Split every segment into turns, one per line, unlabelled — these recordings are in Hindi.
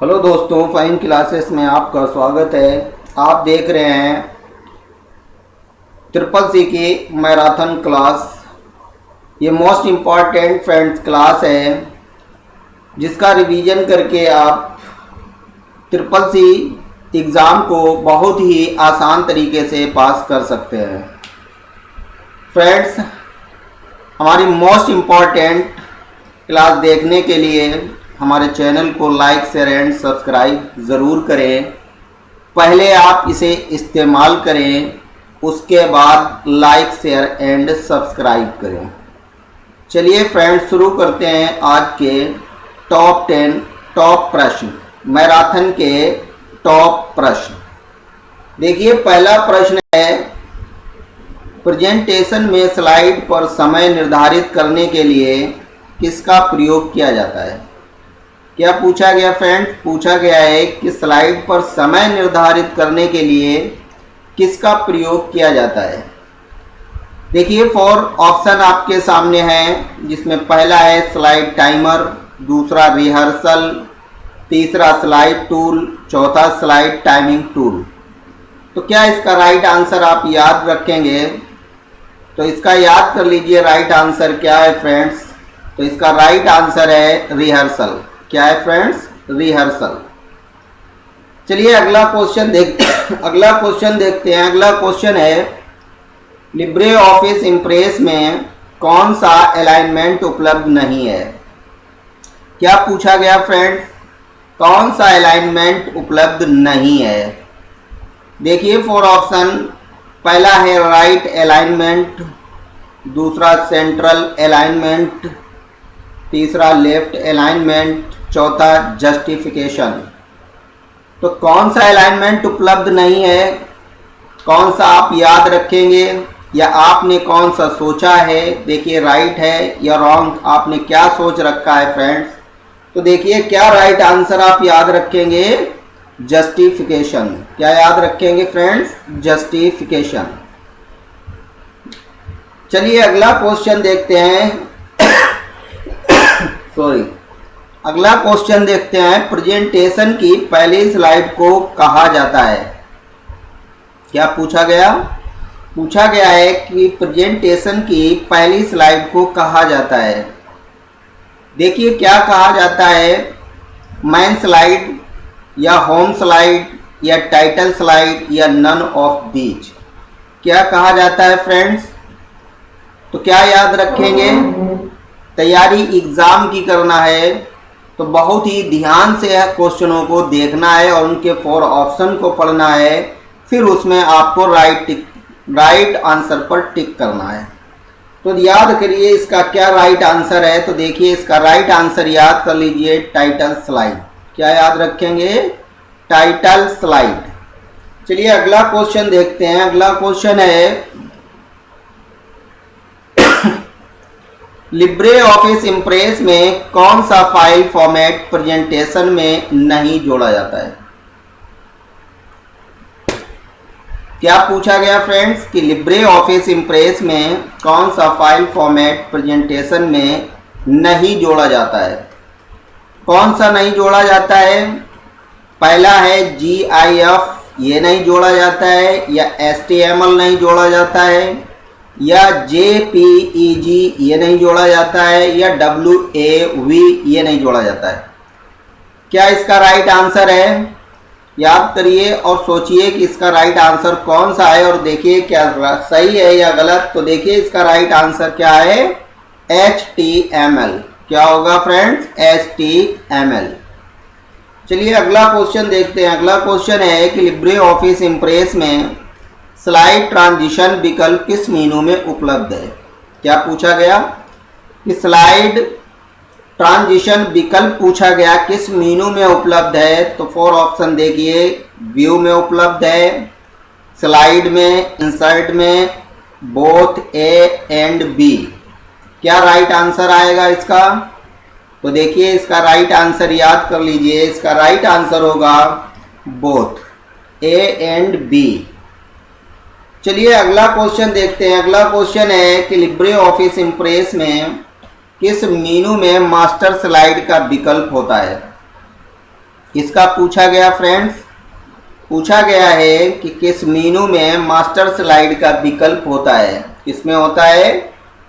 हेलो दोस्तों, फाइन क्लासेस में आपका स्वागत है। आप देख रहे हैं ट्रिपल सी की मैराथन क्लास। ये मोस्ट इम्पॉर्टेंट फ्रेंड्स क्लास है जिसका रिवीजन करके आप ट्रिपल सी एग्ज़ाम को बहुत ही आसान तरीके से पास कर सकते हैं। फ्रेंड्स, हमारी मोस्ट इम्पॉर्टेंट क्लास देखने के लिए हमारे चैनल को लाइक शेयर एंड सब्सक्राइब ज़रूर करें। पहले आप इसे इस्तेमाल करें, उसके बाद लाइक शेयर एंड सब्सक्राइब करें। चलिए फ्रेंड्स, शुरू करते हैं आज के टॉप 10 टॉप प्रश्न, मैराथन के टॉप प्रश्न। देखिए, पहला प्रश्न है, प्रेजेंटेशन में स्लाइड पर समय निर्धारित करने के लिए किसका प्रयोग किया जाता है? क्या पूछा गया फ्रेंड्स? पूछा गया है कि स्लाइड पर समय निर्धारित करने के लिए किसका प्रयोग किया जाता है। देखिए, 4 ऑप्शन आपके सामने हैं, जिसमें पहला है स्लाइड टाइमर, दूसरा रिहर्सल, तीसरा स्लाइड टूल, चौथा स्लाइड टाइमिंग टूल। तो क्या इसका राइट आंसर आप याद रखेंगे? तो इसका याद कर लीजिए, राइट आंसर क्या है फ्रेंड्स? तो इसका राइट आंसर है रिहर्सल। क्या है फ्रेंड्स? रिहर्सल। चलिए अगला क्वेश्चन देखते हैं। अगला क्वेश्चन है, लिब्रे ऑफिस इम्प्रेस में कौन सा अलाइनमेंट उपलब्ध नहीं है? क्या पूछा गया फ्रेंड्स? कौन सा अलाइनमेंट उपलब्ध नहीं है? देखिए 4 ऑप्शन, पहला है राइट अलाइनमेंट, दूसरा सेंट्रल अलाइनमेंट, तीसरा लेफ्ट अलाइनमेंट, चौथा जस्टिफिकेशन। तो कौन सा अलाइनमेंट उपलब्ध नहीं है? कौन सा आप याद रखेंगे या आपने कौन सा सोचा है? देखिए, राइट है या रॉन्ग, आपने क्या सोच रखा है फ्रेंड्स? तो देखिए, क्या राइट आंसर आप याद रखेंगे? जस्टिफिकेशन। क्या याद रखेंगे फ्रेंड्स? जस्टिफिकेशन। चलिए अगला क्वेश्चन देखते हैं। अगला क्वेश्चन देखते हैं, प्रेजेंटेशन की पहली स्लाइड को कहा जाता है? क्या पूछा गया? पूछा गया है कि प्रेजेंटेशन की पहली स्लाइड को कहा जाता है। देखिए, क्या कहा जाता है? मेन स्लाइड या होम स्लाइड या टाइटल स्लाइड या नन ऑफ दीज। क्या कहा जाता है फ्रेंड्स? तो क्या याद रखेंगे? तैयारी एग्ज़ाम की करना है तो बहुत ही ध्यान से क्वेश्चनों को देखना है और उनके 4 ऑप्शन को पढ़ना है, फिर उसमें आपको राइट आंसर पर टिक करना है। तो याद करिए इसका क्या राइट आंसर है। तो देखिए, इसका राइट आंसर याद कर लीजिए, टाइटल स्लाइड। क्या याद रखेंगे? Title slide. चलिए अगला क्वेश्चन देखते हैं। अगला क्वेश्चन है, लिब्रे ऑफिस इम्प्रेस में कौन सा फाइल फॉर्मेट प्रेजेंटेशन में नहीं जोड़ा जाता है? क्या पूछा गया फ्रेंड्स कि लिब्रे ऑफिस इम्प्रेस में कौन सा फाइल फॉर्मेट प्रेजेंटेशन में नहीं जोड़ा जाता है? कौन सा नहीं जोड़ा जाता है? पहला है GIF, ये नहीं जोड़ा जाता है, या HTML नहीं जोड़ा जाता है, या JPEG ये नहीं जोड़ा जाता है, या WAV ये नहीं जोड़ा जाता है। क्या इसका राइट आंसर है? याद करिए और सोचिए कि इसका राइट आंसर कौन सा है, और देखिए क्या सही है या गलत। तो देखिए, इसका राइट आंसर क्या है? HTML। क्या होगा फ्रेंड्स? HTML। चलिए अगला क्वेश्चन देखते हैं। अगला क्वेश्चन है कि लिब्रे ऑफिस इम्प्रेस में स्लाइड ट्रांजिशन विकल्प किस मेनू में उपलब्ध है? क्या पूछा गया कि स्लाइड ट्रांजिशन विकल्प पूछा गया किस मेनू में उपलब्ध है? तो 4 ऑप्शन देखिए, व्यू में उपलब्ध है, स्लाइड में, इंसर्ट में, बोथ A एंड B। क्या राइट आंसर आएगा इसका? तो देखिए, इसका राइट आंसर याद कर लीजिए, इसका राइट आंसर होगा बोथ A एंड B। चलिए अगला क्वेश्चन देखते हैं। अगला क्वेश्चन है कि लिब्रे ऑफिस इम्प्रेस में किस मेनू में मास्टर स्लाइड का विकल्प होता है? किसका पूछा गया फ्रेंड्स? पूछा गया है कि किस मेनू में मास्टर स्लाइड का विकल्प होता है। किसमें होता है?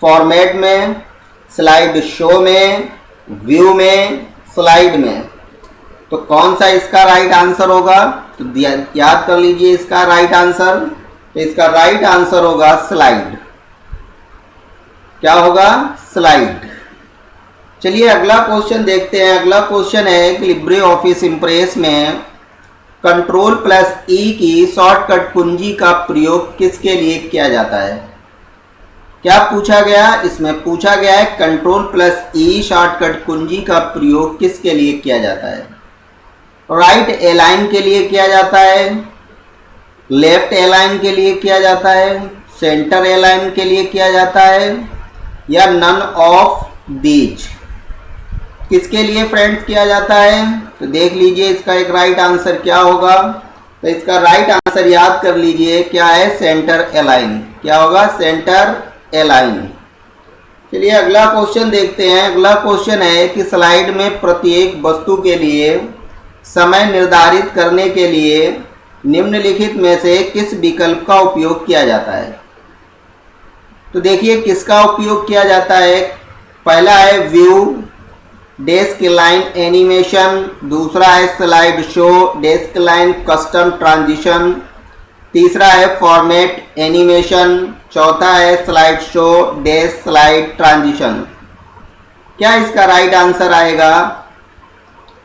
फॉर्मेट में, स्लाइड शो में, व्यू में, स्लाइड में। तो कौन सा इसका राइट आंसर होगा? तो याद कर लीजिए इसका राइट आंसर। तो इसका राइट आंसर होगा स्लाइड। क्या होगा? स्लाइड। चलिए अगला क्वेश्चन देखते हैं। अगला क्वेश्चन है कि लिब्रे ऑफिस इम्प्रेस में Ctrl+E की शॉर्टकट कुंजी का प्रयोग किसके लिए किया जाता है? क्या पूछा गया? इसमें पूछा गया है Ctrl+E शॉर्टकट कुंजी का प्रयोग किसके लिए किया जाता है? राइट अलाइन के लिए किया जाता है, लेफ्ट अलाइन के लिए किया जाता है, सेंटर अलाइन के लिए किया जाता है, या नन ऑफ दीज? किसके लिए फ्रेंड्स किया जाता है? तो देख लीजिए इसका एक राइट आंसर क्या होगा। तो इसका राइट आंसर याद कर लीजिए क्या है? Centre align. क्या होगा? Centre align. चलिए अगला क्वेश्चन देखते हैं। अगला क्वेश्चन है कि स्लाइड में प्रत्येक वस्तु के लिए समय निर्धारित करने के लिए निम्नलिखित में से किस विकल्प का उपयोग किया जाता है? तो देखिए किसका उपयोग किया जाता है। पहला है व्यू डेस्क लाइन एनिमेशन, दूसरा है slide show desk line custom transition, तीसरा है फॉर्मेट एनिमेशन, चौथा है slide show desk slide transition. क्या इसका राइट आंसर आएगा?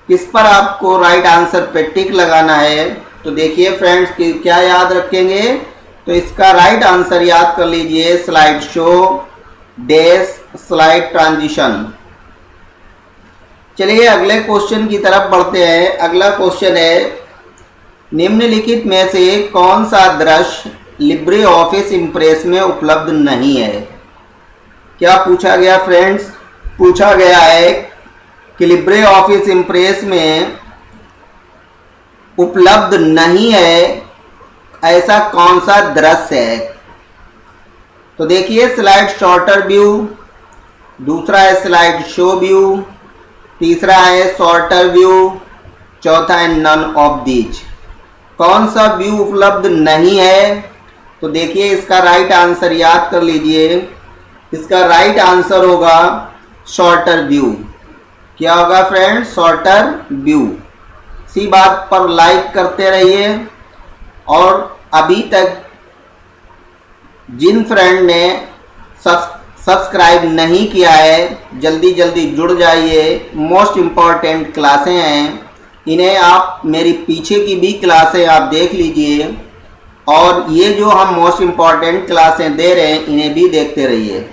किस पर आपको राइट आंसर पे टिक लगाना है? तो देखिए फ्रेंड्स कि क्या याद रखेंगे। तो इसका राइट आंसर याद कर लीजिए slide show desk slide transition. चलिए अगले क्वेश्चन की तरफ बढ़ते हैं। अगला क्वेश्चन है निम्नलिखित में से कौन सा दृश्य लिब्रे ऑफिस इम्प्रेस में उपलब्ध नहीं है? क्या पूछा गया फ्रेंड्स? पूछा गया है कि लिब्रे ऑफिस इम्प्रेस में उपलब्ध नहीं है ऐसा कौन सा दृश्य है? तो देखिए स्लाइड शॉर्टर व्यू, दूसरा है स्लाइड शो व्यू, तीसरा है शॉर्टर व्यू, चौथा है नन ऑफ दीज। कौन सा व्यू उपलब्ध नहीं है? तो देखिए इसका राइट आंसर याद कर लीजिए। इसका राइट आंसर होगा शॉर्टर व्यू। क्या होगा फ्रेंड्स? Shorter view. इसी बात पर लाइक करते रहिए और अभी तक जिन फ्रेंड ने सब्सक्राइब नहीं किया है जल्दी जल्दी जुड़ जाइए। मोस्ट इम्पॉर्टेंट क्लासें हैं, इन्हें आप मेरी पीछे की भी क्लासें आप देख लीजिए और ये जो हम मोस्ट इम्पॉर्टेंट क्लासें दे रहे हैं इन्हें भी देखते रहिए।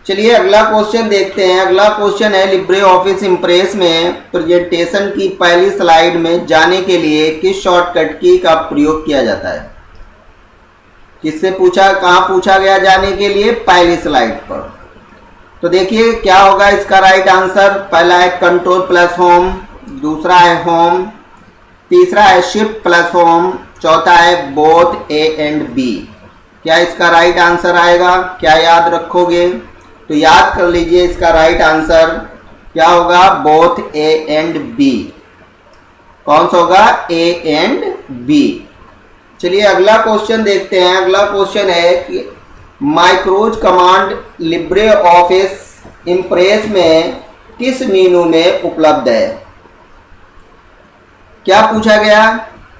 चलिए अगला क्वेश्चन देखते हैं। अगला क्वेश्चन है लिब्रे ऑफिस इम्प्रेस में प्रेजेंटेशन की पहली स्लाइड में जाने के लिए किस शॉर्टकट की का प्रयोग किया जाता है? किससे पूछा? कहाँ पूछा गया जाने के लिए? पहली स्लाइड पर। तो देखिए क्या होगा इसका राइट आंसर। पहला है Ctrl+Home, दूसरा है होम, तीसरा है Shift+Home, चौथा है बोथ A and B। क्या इसका राइट आंसर आएगा? क्या याद रखोगे? तो याद कर लीजिए इसका राइट आंसर क्या होगा? Both A and B। कौन सा होगा? A and B। चलिए अगला क्वेश्चन देखते हैं। अगला क्वेश्चन है कि माइक्रोज कमांड लिब्रे ऑफिस इम्प्रेस में किस मेनू में उपलब्ध है? क्या पूछा गया?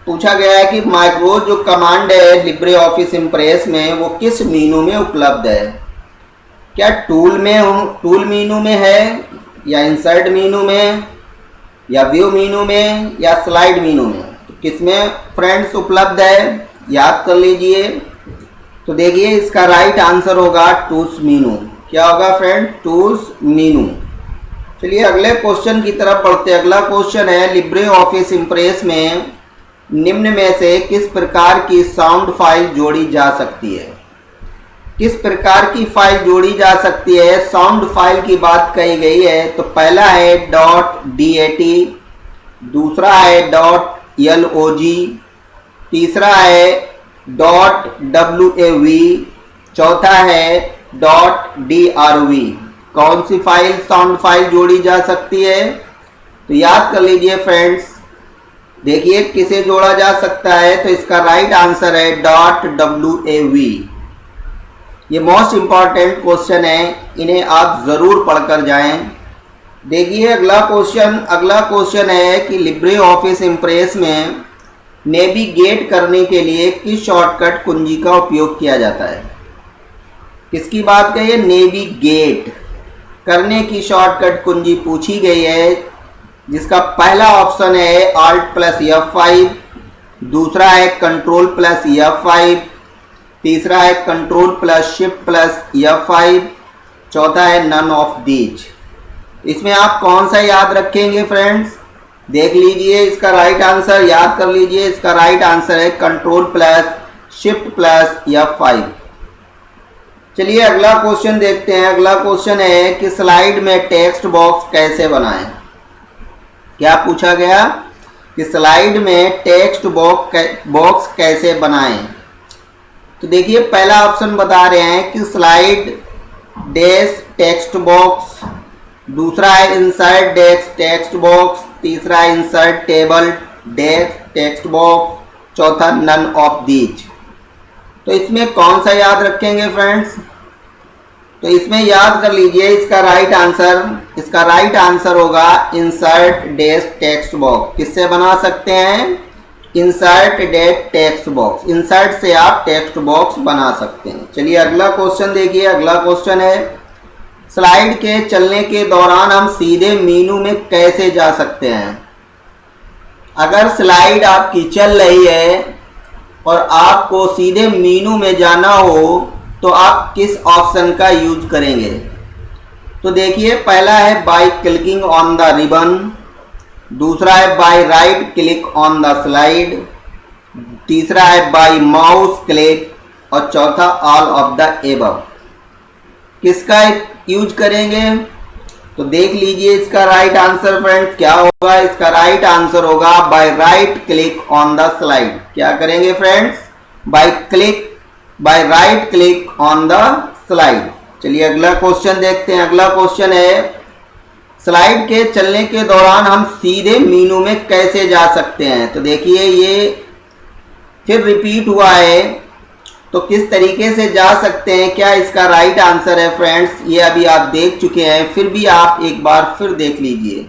पूछा गया है कि माइक्रोज जो कमांड है लिब्रे ऑफिस इम्प्रेस में वो किस मेनू में उपलब्ध है? क्या टूल मेनू में है, या इंसर्ट मेनू में, या व्यू मेनू में, या स्लाइड मेनू में? किसमें फ्रेंड्स उपलब्ध है? याद कर लीजिए। तो देखिए इसका राइट आंसर होगा टूल्स मेनू। क्या होगा फ्रेंड? Tools menu. चलिए अगले क्वेश्चन की तरफ बढ़ते हैं। अगला क्वेश्चन है लिब्रे ऑफिस इम्प्रेस में निम्न में से किस प्रकार की साउंड फाइल जोड़ी जा सकती है? किस प्रकार की फाइल जोड़ी जा सकती है? साउंड फाइल की बात कही गई है। तो पहला है .dat, दूसरा है .log, तीसरा है .wav, चौथा है .drv। कौन सी फाइल साउंड फाइल जोड़ी जा सकती है? तो याद कर लीजिए फ्रेंड्स, देखिए किसे जोड़ा जा सकता है, तो इसका राइट आंसर है .wav। ये मोस्ट इंपॉर्टेंट क्वेश्चन है, इन्हें आप ज़रूर पढ़कर जाएं। देखिए अगला क्वेश्चन है कि लिब्रे ऑफिस इम्प्रेस में नेविगेट करने के लिए किस शॉर्टकट कुंजी का उपयोग किया जाता है। किसकी बात करिए, नेविगेट करने की शॉर्टकट कुंजी पूछी गई है, जिसका पहला ऑप्शन है Alt+F5, दूसरा है Ctrl+F5, तीसरा है Ctrl+Shift+F5, चौथा है नन ऑफ दीज। इसमें आप कौन सा याद रखेंगे फ्रेंड्स, देख लीजिए इसका राइट आंसर, याद कर लीजिए इसका राइट आंसर है Ctrl+Shift+F5। चलिए अगला क्वेश्चन देखते हैं। अगला क्वेश्चन है कि स्लाइड में टेक्स्ट बॉक्स कैसे बनाएं। क्या पूछा गया कि स्लाइड में टेक्स्ट बॉक्स कैसे बनाएं। तो देखिए पहला ऑप्शन बता रहे हैं कि स्लाइड डैश टेक्स्ट बॉक्स, दूसरा है इंसर्ट डैश टेक्स्ट बॉक्स, तीसरा है insert table dash text box, चौथा नन ऑफ दीज। तो इसमें कौन सा याद रखेंगे फ्रेंड्स, तो इसमें याद कर लीजिए इसका राइट आंसर होगा इंसर्ट डैश टेक्स्ट बॉक्स। किससे बना सकते हैं, insert dash text box, insert से आप टेक्स्ट बॉक्स बना सकते हैं। चलिए अगला क्वेश्चन देखिए। अगला क्वेश्चन है स्लाइड के चलने के दौरान हम सीधे मेनू में कैसे जा सकते हैं। अगर स्लाइड आपकी चल रही है और आपको सीधे मेनू में जाना हो तो आप किस ऑप्शन का यूज करेंगे। तो देखिए पहला है by clicking on the ribbon, दूसरा है by right click on the slide, तीसरा है बाय माउस क्लिक और चौथा ऑल ऑफ द एबव। किसका यूज करेंगे, तो देख लीजिए इसका राइट आंसर फ्रेंड्स क्या होगा। इसका राइट आंसर होगा by right click on the slide. क्या करेंगे friends, by right click on the slide. चलिए अगला क्वेश्चन देखते हैं। अगला क्वेश्चन है स्लाइड के चलने के दौरान हम सीधे मेनू में कैसे जा सकते हैं। तो देखिए ये फिर रिपीट हुआ है, तो किस तरीके से जा सकते हैं, क्या इसका राइट आंसर है फ्रेंड्स, ये अभी आप देख चुके हैं, फिर भी आप एक बार फिर देख लीजिए।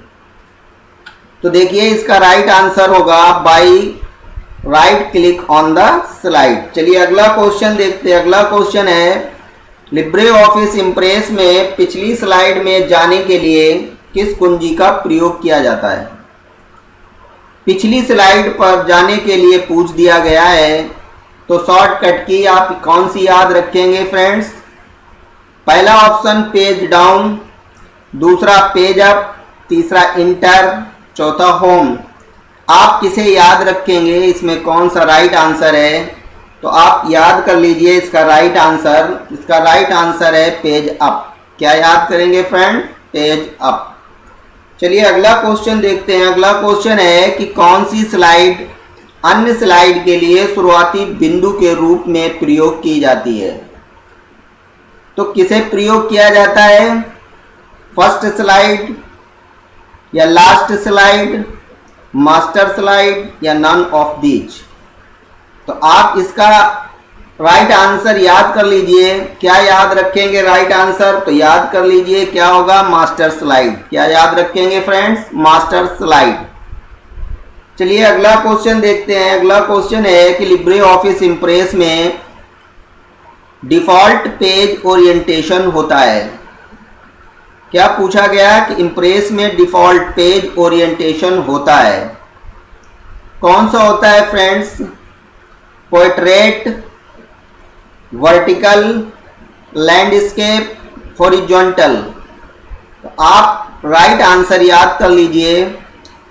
तो देखिए इसका राइट आंसर होगा by right click on the slide. चलिए अगला क्वेश्चन देखते हैं। अगला क्वेश्चन है लिब्रे ऑफिस इम्प्रेस में पिछली स्लाइड में जाने के लिए किस कुंजी का प्रयोग किया जाता है। पिछली स्लाइड पर जाने के लिए पूछ दिया गया है, तो शॉर्टकट की आप कौन सी याद रखेंगे फ्रेंड्स। पहला ऑप्शन पेज डाउन, दूसरा पेज अप, तीसरा इंटर, चौथा होम। आप किसे याद रखेंगे, इसमें कौन सा राइट आंसर है, तो आप याद कर लीजिए इसका राइट आंसर है पेज अप। क्या याद करेंगे फ्रेंड, पेज अप। चलिए अगला क्वेश्चन देखते हैं। अगला क्वेश्चन है कि कौन सी स्लाइड अन्य स्लाइड के लिए शुरुआती बिंदु के रूप में प्रयोग की जाती है। तो किसे प्रयोग किया जाता है, फर्स्ट स्लाइड या लास्ट स्लाइड, मास्टर स्लाइड या नन ऑफ दीज। तो आप इसका राइट आंसर याद कर लीजिए। क्या याद रखेंगे राइट आंसर, तो याद कर लीजिए क्या होगा, मास्टर स्लाइड। क्या याद रखेंगे फ्रेंड्स, मास्टर स्लाइड। चलिए अगला क्वेश्चन देखते हैं। अगला क्वेश्चन है कि लिब्रे ऑफिस इम्प्रेस में डिफ़ॉल्ट पेज ओरिएंटेशन होता है। क्या पूछा गया कि इम्प्रेस में डिफ़ॉल्ट पेज ओरिएंटेशन होता है, कौन सा होता है friends, portrait, vertical, landscape, horizontal. तो आप राइट आंसर याद कर लीजिए,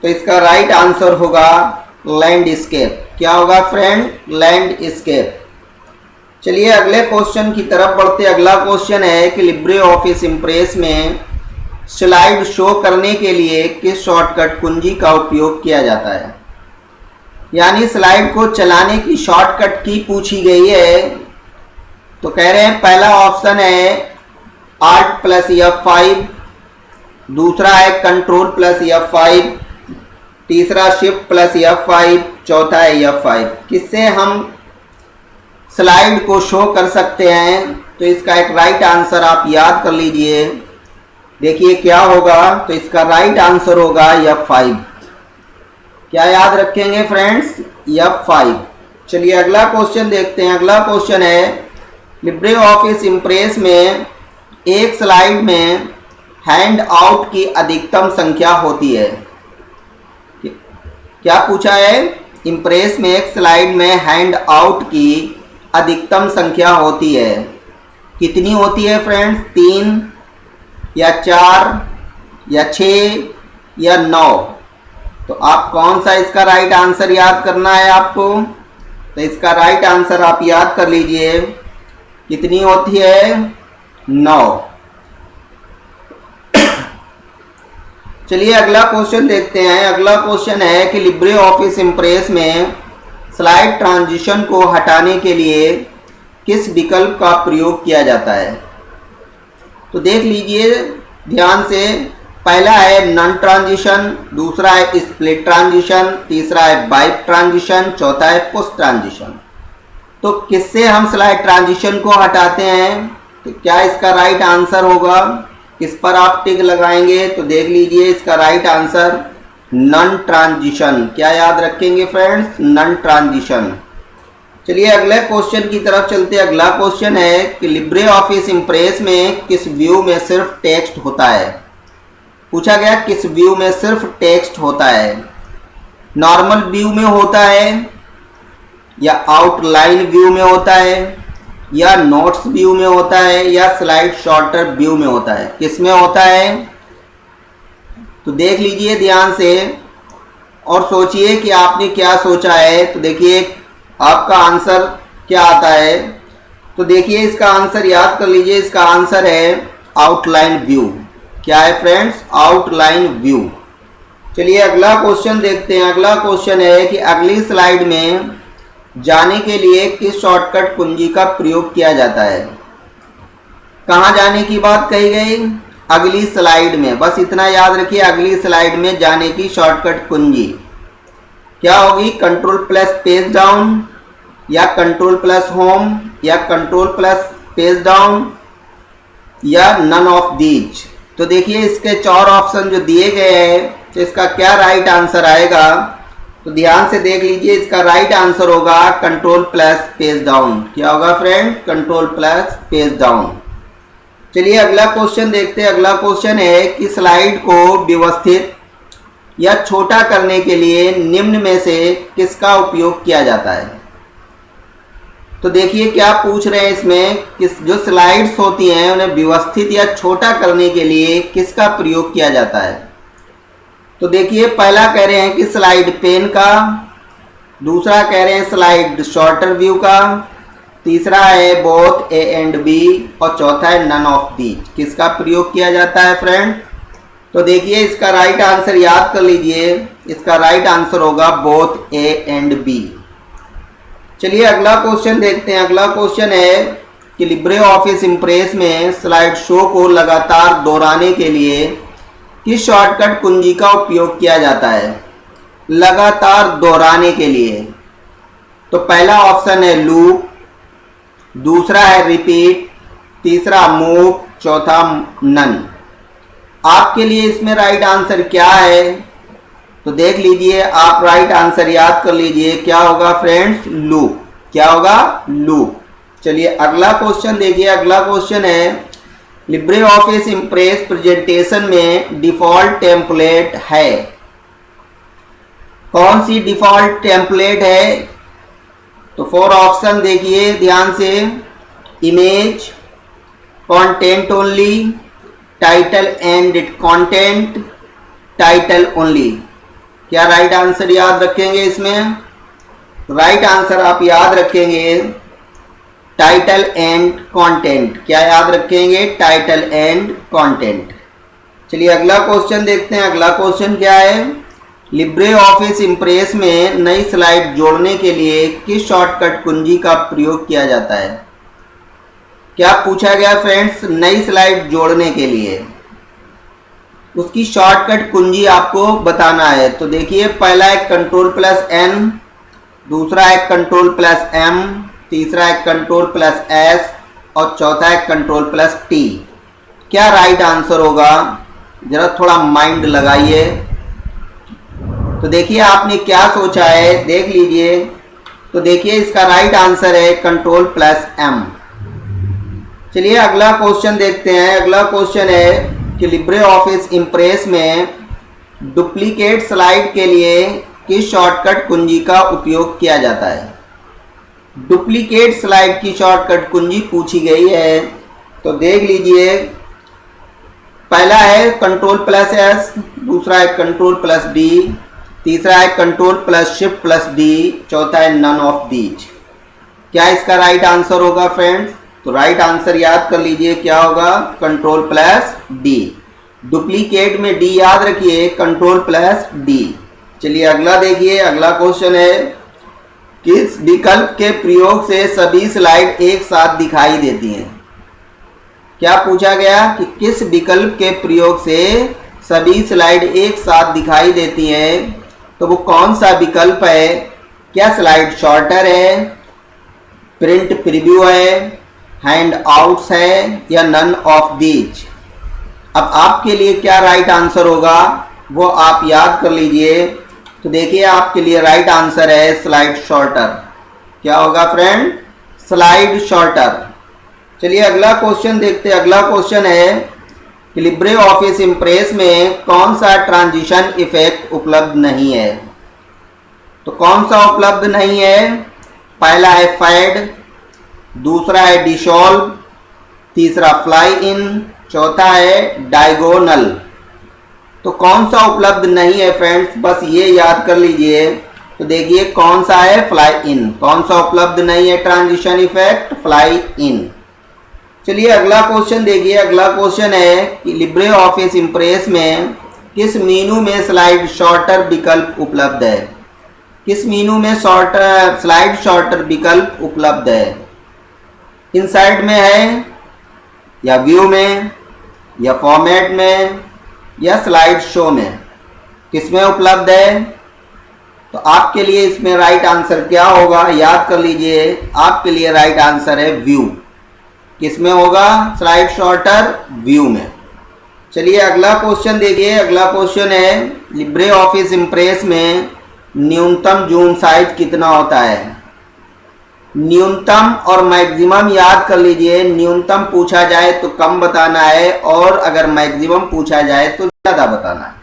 तो इसका राइट आंसर होगा लैंडस्केप। क्या होगा फ्रेंड, लैंडस्केप। चलिए अगले क्वेश्चन की तरफ बढ़ते। अगला क्वेश्चन है कि लिब्रे ऑफिस इम्प्रेस में स्लाइड शो करने के लिए किस शॉर्टकट कुंजी का उपयोग किया जाता है। यानी स्लाइड को चलाने की शॉर्टकट की पूछी गई है, तो कह रहे हैं पहला ऑप्शन है Alt+F5, दूसरा है कंट्रोल प्लस F5, तीसरा शिफ्ट प्लस F5, चौथा है F5। किससे हम स्लाइड को शो कर सकते हैं? तो इसका एक राइट आंसर आप याद कर लीजिए। देखिए क्या होगा, तो इसका राइट आंसर होगा F5। क्या याद रखेंगे फ्रेंड्स? F5। चलिए अगला क्वेश्चन देखते हैं। अगला क्वेश्चन है लिब्रे ऑफिस इम्प्रेस में एक स्लाइड में हैंड आउट की अधिकतम संख्या होती है। क्या पूछा है? इम्प्रेस में एक स्लाइड में हैंड आउट की अधिकतम संख्या होती है। कितनी होती है फ्रेंड्स? 3 या 4 या 6 या 9? तो आप कौन सा इसका राइट आंसर याद करना है आपको? तो इसका राइट आंसर आप याद कर लीजिए। कितनी होती है? 9। चलिए अगला क्वेश्चन देखते हैं। अगला क्वेश्चन है कि लिब्रे ऑफिस इम्प्रेस में स्लाइड ट्रांजिशन को हटाने के लिए किस विकल्प का प्रयोग किया जाता है? तो देख लीजिए ध्यान से। पहला है नॉन ट्रांजिशन, दूसरा है स्प्लिट ट्रांजिशन, तीसरा है बाइप ट्रांजिशन, चौथा है पुश ट्रांजिशन। तो किससे हम स्लाइड ट्रांजिशन को हटाते हैं? तो क्या इसका राइट आंसर होगा? किस पर आप टिक लगाएंगे? तो देख लीजिए इसका राइट आंसर नॉन ट्रांजिशन। क्या याद रखेंगे फ्रेंड्स? Non transition. चलिए अगले क्वेश्चन की तरफ चलते हैं। अगला क्वेश्चन है कि लिब्रे ऑफिस इम्प्रेस में किस व्यू में सिर्फ टेक्स्ट होता है? पूछा गया किस व्यू में सिर्फ टेक्स्ट होता है? नॉर्मल व्यू में होता है, या आउटलाइन व्यू में होता है, या नोट्स व्यू में होता है, या स्लाइड शॉर्टर व्यू में होता है? किस में होता है? तो देख लीजिए ध्यान से और सोचिए कि आपने क्या सोचा है। तो देखिए आपका आंसर क्या आता है। तो देखिए इसका आंसर याद कर लीजिए। इसका आंसर है आउटलाइन व्यू। क्या है फ्रेंड्स? Outline view. चलिए अगला क्वेश्चन देखते हैं। अगला क्वेश्चन है कि अगली स्लाइड में जाने के लिए किस शॉर्टकट कुंजी का प्रयोग किया जाता है? कहाँ जाने की बात कही गई? अगली स्लाइड में। बस इतना याद रखिए, अगली स्लाइड में जाने की शॉर्टकट कुंजी क्या होगी? कंट्रोल प्लस पेज डाउन, या कंट्रोल प्लस होम, या कंट्रोल प्लस पेज डाउन, या नन ऑफ दीज। तो देखिए इसके 4 ऑप्शन जो दिए गए हैं, तो इसका क्या राइट आंसर आएगा? तो ध्यान से देख लीजिए। इसका राइट आंसर होगा कंट्रोल प्लस पेज डाउन। क्या होगा friend? Control plus page down. चलिए अगला क्वेश्चन देखते हैं। अगला क्वेश्चन है कि स्लाइड को व्यवस्थित या छोटा करने के लिए निम्न में से किसका उपयोग किया जाता है? तो देखिए क्या पूछ रहे हैं इसमें, किस जो स्लाइड्स होती हैं उन्हें व्यवस्थित या छोटा करने के लिए किसका प्रयोग किया जाता है? तो देखिए पहला कह रहे हैं कि स्लाइड पेन का, दूसरा कह रहे हैं स्लाइड शॉर्टर व्यू का, तीसरा है बोथ ए एंड बी, और चौथा है नन ऑफ दीज। किसका प्रयोग किया जाता है फ्रेंड? तो देखिए इसका राइट आंसर याद कर लीजिए। इसका राइट आंसर होगा बोथ ए एंड बी। चलिए अगला क्वेश्चन देखते हैं। अगला क्वेश्चन है कि लिब्रे ऑफिस इम्प्रेस में स्लाइड शो को लगातार दोहराने के लिए किस शॉर्टकट कुंजी का उपयोग किया जाता है? लगातार दोहराने के लिए तो पहला ऑप्शन है लूप, दूसरा है रिपीट, तीसरा मूव, चौथा नन। आपके लिए इसमें राइट आंसर क्या है? तो देख लीजिए, आप राइट आंसर याद कर लीजिए। क्या होगा फ्रेंड्स? लूप। क्या होगा? लूप। चलिए अगला क्वेश्चन देखिए। अगला क्वेश्चन है लिब्रे ऑफिस इम्प्रेस प्रेजेंटेशन में डिफॉल्ट टेम्पलेट है। कौन सी डिफॉल्ट टेम्पलेट है? तो 4 ऑप्शन देखिए ध्यान से। Image, content only, title and content, title only. क्या राइट आंसर याद रखेंगे इसमें? राइट आंसर आप याद रखेंगे टाइटल एंड कंटेंट। क्या याद रखेंगे? Title and content. चलिए अगला क्वेश्चन देखते हैं। अगला क्वेश्चन क्या है? लिब्रे ऑफिस इम्प्रेस में नई स्लाइड जोड़ने के लिए किस शॉर्टकट कुंजी का प्रयोग किया जाता है? क्या पूछा गया फ्रेंड्स? नई स्लाइड जोड़ने के लिए उसकी शॉर्टकट कुंजी आपको बताना है। तो देखिए, पहला है कंट्रोल प्लस एन, दूसरा है कंट्रोल प्लस एम, तीसरा है कंट्रोल प्लस एस और चौथा है कंट्रोल प्लस टी। क्या राइट आंसर होगा? जरा थोड़ा माइंड लगाइए। तो देखिए आपने क्या सोचा है, देख लीजिए। तो देखिए इसका राइट आंसर है कंट्रोल प्लस एम। चलिए अगला क्वेश्चन देखते हैं। अगला क्वेश्चन है कि लिब्रे ऑफिस इम्प्रेस में डुप्लीकेट स्लाइड के लिए किस शॉर्टकट कुंजी का उपयोग किया जाता है? डुप्लीकेट स्लाइड की शॉर्टकट कुंजी पूछी गई है। तो देख लीजिए, पहला है कंट्रोल प्लस एस, दूसरा है कंट्रोल प्लस डी, तीसरा है control plus shift plus D, चौथा है नन ऑफ दीज। क्या इसका राइट आंसर होगा फ्रेंड्स? तो राइट आंसर याद कर लीजिए, क्या होगा? Control plus D. डुप्लीकेट में डी याद रखिए, कंट्रोल प्लस डी। चलिए अगला देखिए। अगला क्वेश्चन है, किस विकल्प के प्रयोग से सभी स्लाइड एक साथ दिखाई देती हैं? क्या पूछा गया कि किस विकल्प के प्रयोग से सभी स्लाइड एक साथ दिखाई देती हैं? तो वो कौन सा विकल्प है? क्या स्लाइड शॉर्टर है, प्रिंट प्रीव्यू है, हैंड आउट्स है या नन ऑफ दीज? अब आपके लिए क्या राइट आंसर होगा वो आप याद कर लीजिए। तो देखिए आपके लिए राइट आंसर है स्लाइड शॉर्टर। क्या होगा फ्रेंड? Slide shorter. चलिए अगला क्वेश्चन देखते हैं। अगला क्वेश्चन है कि लिब्रे ऑफिस इम्प्रेस में कौन सा ट्रांजिशन इफेक्ट उपलब्ध नहीं है? तो कौन सा उपलब्ध नहीं है? पहला है फेड, दूसरा है डिसॉल्व, तीसरा फ्लाई इन, चौथा है डायगोनल। तो कौन सा उपलब्ध नहीं है फ्रेंड्स? बस ये याद कर लीजिए। तो देखिए कौन सा है? Fly in. कौन सा उपलब्ध नहीं है ट्रांजिशन इफेक्ट? Fly in. चलिए अगला क्वेश्चन देखिए। अगला क्वेश्चन है कि लिब्रे ऑफिस इम्प्रेस में किस मेनू में स्लाइड शॉर्टर विकल्प उपलब्ध है? किस मेनू में स्लाइड शॉर्टर विकल्प उपलब्ध है? इनसाइड में है या व्यू में या फॉर्मेट में या स्लाइड शो में? किसमें उपलब्ध है? तो आपके लिए इसमें राइट आंसर क्या होगा? याद कर लीजिए, आपके लिए राइट आंसर है व्यू। किसमें होगा स्लाइड शॉर्टर? व्यू में। चलिए अगला क्वेश्चन देखिए। अगला क्वेश्चन है, लिब्रे ऑफिस इम्प्रेस में न्यूनतम जूम साइज कितना होता है? न्यूनतम और मैक्सिमम याद कर लीजिए। न्यूनतम पूछा जाए तो कम बताना है और अगर मैक्सिमम पूछा जाए तो ज़्यादा बताना है।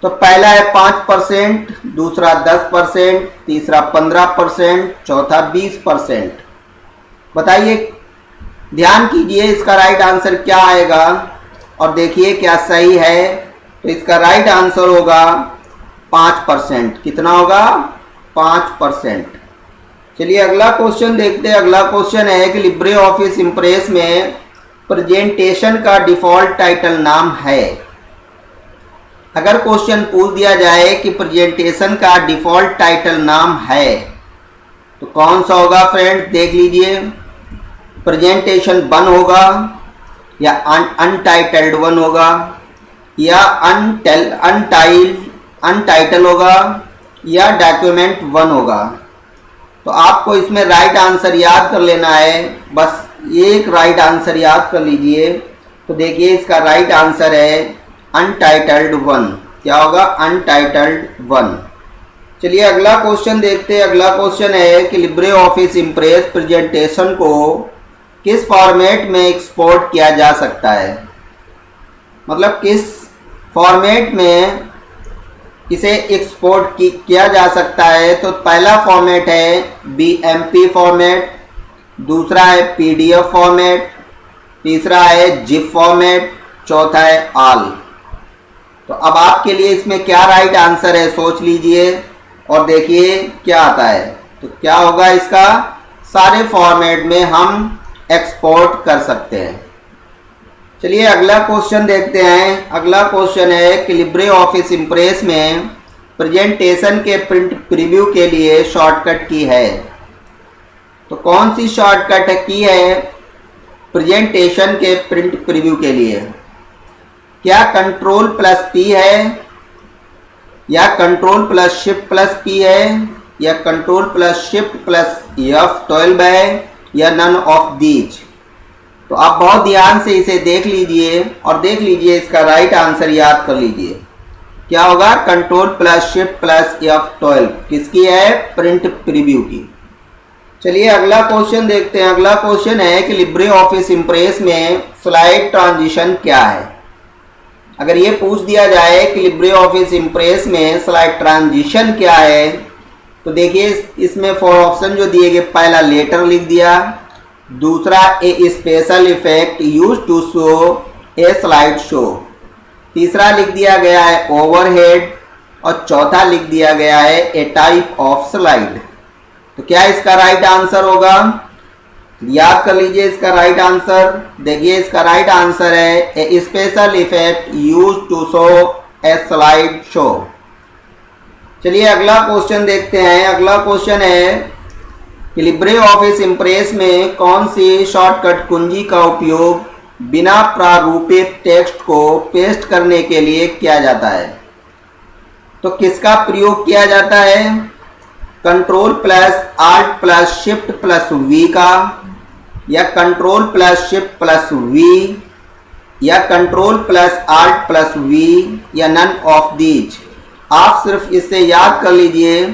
तो पहला है 5%, दूसरा 10%, तीसरा 15%, चौथा 20%। बताइए, ध्यान कीजिए इसका राइट आंसर क्या आएगा और देखिए क्या सही है। तो इसका राइट आंसर होगा 5%। कितना होगा? 5%। चलिए अगला क्वेश्चन देखते हैं। अगला क्वेश्चन है कि लिब्रे ऑफिस इम्प्रेस में प्रेजेंटेशन का डिफ़ॉल्ट टाइटल नाम है। अगर क्वेश्चन पूछ दिया जाए कि प्रेजेंटेशन का डिफ़ॉल्ट टाइटल नाम है तो कौन सा होगा फ्रेंड्स? देख लीजिए, प्रेजेंटेशन 1 होगा या अनटाइटल्ड 1 होगा या अनटाइटल होगा या डॉक्यूमेंट 1 होगा। तो आपको इसमें राइट आंसर याद कर लेना है। बस एक राइट आंसर याद कर लीजिए। तो देखिए इसका राइट आंसर है अनटाइटल्ड 1। क्या होगा? अनटाइटल्ड 1। चलिए अगला क्वेश्चन देखते हैं। अगला क्वेश्चन है कि लिब्रे ऑफिस इम्प्रेस प्रेजेंटेशन को किस फॉर्मेट में एक्सपोर्ट किया जा सकता है? मतलब किस फॉर्मेट में इसे एक्सपोर्ट किया जा सकता है? तो पहला फॉर्मेट है BMP फॉर्मेट, दूसरा है PDF फॉर्मेट, तीसरा है जिप फॉर्मेट, चौथा है ऑल। तो अब आपके लिए इसमें क्या राइट आंसर है सोच लीजिए और देखिए क्या आता है। तो क्या होगा इसका? सारे फॉर्मेट में हम एक्सपोर्ट कर सकते हैं। चलिए अगला क्वेश्चन देखते हैं। अगला क्वेश्चन है कि लिब्रे ऑफिस इम्प्रेस में प्रेजेंटेशन के प्रिंट प्रीव्यू के लिए शॉर्टकट की है। तो कौन सी शॉर्टकट की है प्रेजेंटेशन के प्रिंट प्रीव्यू के लिए? क्या कंट्रोल प्लस पी है, या control plus shift plus P है, या control plus shift plus F12 है, या नन ऑफ दीज? तो आप बहुत ध्यान से इसे देख लीजिए और देख लीजिए इसका राइट आंसर याद कर लीजिए। क्या होगा? Control plus shift plus F12 किसकी है? प्रिंट प्रीव्यू की। चलिए अगला क्वेश्चन देखते हैं। अगला क्वेश्चन है कि लिब्रे ऑफिस इम्प्रेस में स्लाइड ट्रांजिशन क्या है। अगर ये पूछ दिया जाए कि लिब्रे ऑफिस इम्प्रेस में स्लाइड ट्रांजिशन क्या है, तो देखिए इसमें 4 ऑप्शन जो दिए गए, पहला लेटर लिख दिया, दूसरा a special effect use to show a slide show, तीसरा लिख दिया गया है ओवरहेड, और चौथा लिख दिया गया है ए टाइप ऑफ स्लाइड। तो क्या इसका राइट आंसर होगा? याद कर लीजिए इसका राइट आंसर। देखिए इसका राइट आंसर है a special effect use to show a slide show. चलिए अगला क्वेश्चन देखते हैं। अगला क्वेश्चन है कि लिब्रे ऑफिस इम्प्रेस में कौन सी शॉर्टकट कुंजी का उपयोग बिना प्रारूपित टेक्स्ट को पेस्ट करने के लिए किया जाता है। तो किसका प्रयोग किया जाता है? Control plus alt plus shift plus V का, या control plus shift plus V, या control plus alt plus V, या नन ऑफ दीज। आप सिर्फ इससे याद कर लीजिए